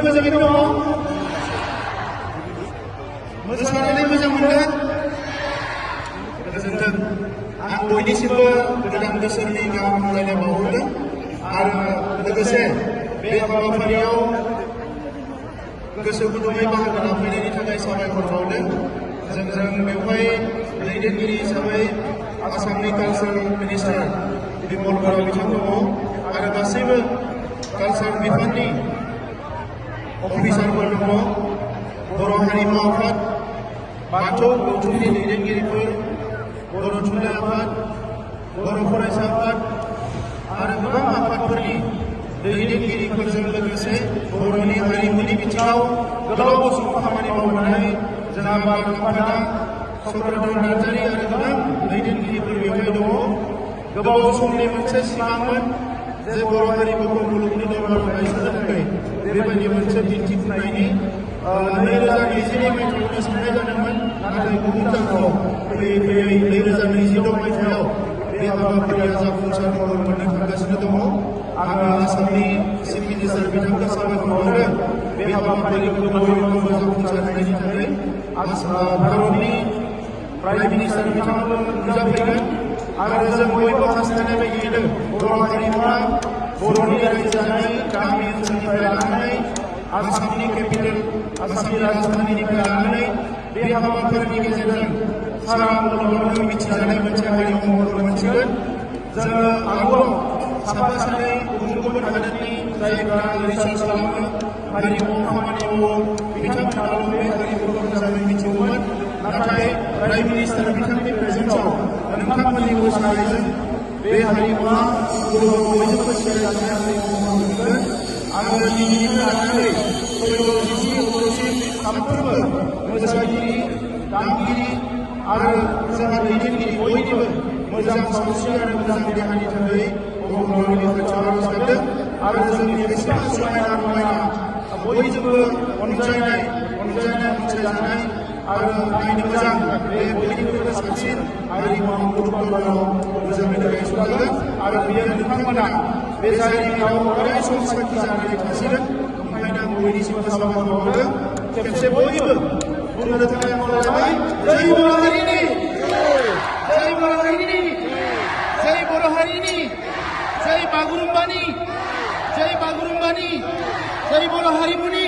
मोजाङै दङ मोसानानै मोजां मोनगोन गोजोन्थों आं बयनिसिमबो गोदान बोसोरनि गाहाम हामलायनाय बावहरदों आरो लोगोसे बे हाबाफारियाव गोसो गुदुङै बाहागो लाफैनायनि थाखाय साबायखर बावदों जों बेवहाय दैदेनगिरि हिसाबै आसामनि कालचार मिनिस्टार बिमल बर' बिथां दङ आरो गासैबो कालचार बिफाननि अफिसारफोर दङ बर' हारिमु आफाद बाथौ गौथुमनि दैदेनगिरिफोर बर' थुनलाइ आफाद बर' फरायसा आफाद आरो गोबां आफादफोरनि दैदेनगिरिफोरजों लोगोसे बर'नि हारिमुनि बिथिङाव गोलाव सम खामानि मावबोनाय जोंहा बालखाम्फाना चक्रधर नार्जारी आरो गोबां दैदेनगिरिफोर बेवहाय दङ गोबाव समनि मोनसे सिमांमोन जे बर' हारिमुखौ मुलुगनि दरबाराव गायसननो थाखाय बेबायदि मोनसे दिन्थिफुंनायनि 2020 मायथाइयावनो साननाय जादोंमोन नाथाय गुबुन जाहोनाव फैयै फैयै 2026 मायथाइयाव बे हाबाफारिया जाफुंसार महर मोननो थांगासिनो दङ आङो आसामनि चिफ मिनिस्टार बिथांखौ साबायखर बावो बे हाबाफारिखौ बयबो जाफुंसार होनायनि थाखाय भारतनि प्राइम मिनिस्टार बिथाङाबो नुजाफैगोन आरो जों बयबो हास्थायनाय बायदियैनो बर' हारिमुआ बर'नि रायजो जानाय गामि ओनसोलनिफ्राय लानानै आसामनि केपिटेल आसामनि राजधानीनिफ्राय लानानै बे हाबाफारिनि गेजेरजों सारा मुलुगावनो मिथिजानाय मोनसे हारिमु महर मोनसिगोन जोङो आगोलाव साफा सानै गुबुन गुबुन हादोरनि जायफोरा रिसार्च खालामो हारिमु खामानि मावो बिथांमोनाल' बे हारिमुखौ मोजाङै मिथिगौमोन नाथाय प्राइम मिनिस्टार बिथांनि प्रेजेन्सआव नोंथांमोननि मोसानायजों बे हारिमुआ मुलुगाव बयजोंबो सिनायजानाय हारिमु महर मोनगोन आरो दिनैनिफ्राय लानानै फैगौ 20 अक्ट'सिम साफ्रोमबो मोसागिरि दामगिरि आरो जोंहा दैदेनगिरि बयनिबो मोजां सावस्रि आरो मोजां देहानि थाखाय अबंलावरिनि खाथियाव आर'ज गाबदों आरो जोंनि बेसेबां समायना रमायना बयजोंबो अनजायनाय अनसायजानाय आरो नायनो मोजां बे बयनिख्रुइबो साबसिन हारिमुआ मुलुग दरबाराव मोजाङै गायसनजागोन आरो बेयो नोंथांमोना बे जायगायाव अराय सम साखि जानानै थासिगोन ओंखायनो आं बयनिसिमबो साबायखर बावो खेबसे बयबो बुंनो थाखाय खावलायबाय जय बर' हारिनि जय बर' हारिनि जय बर' हारिनि जय बागुरुम्बानि जय बर' हारिमुनि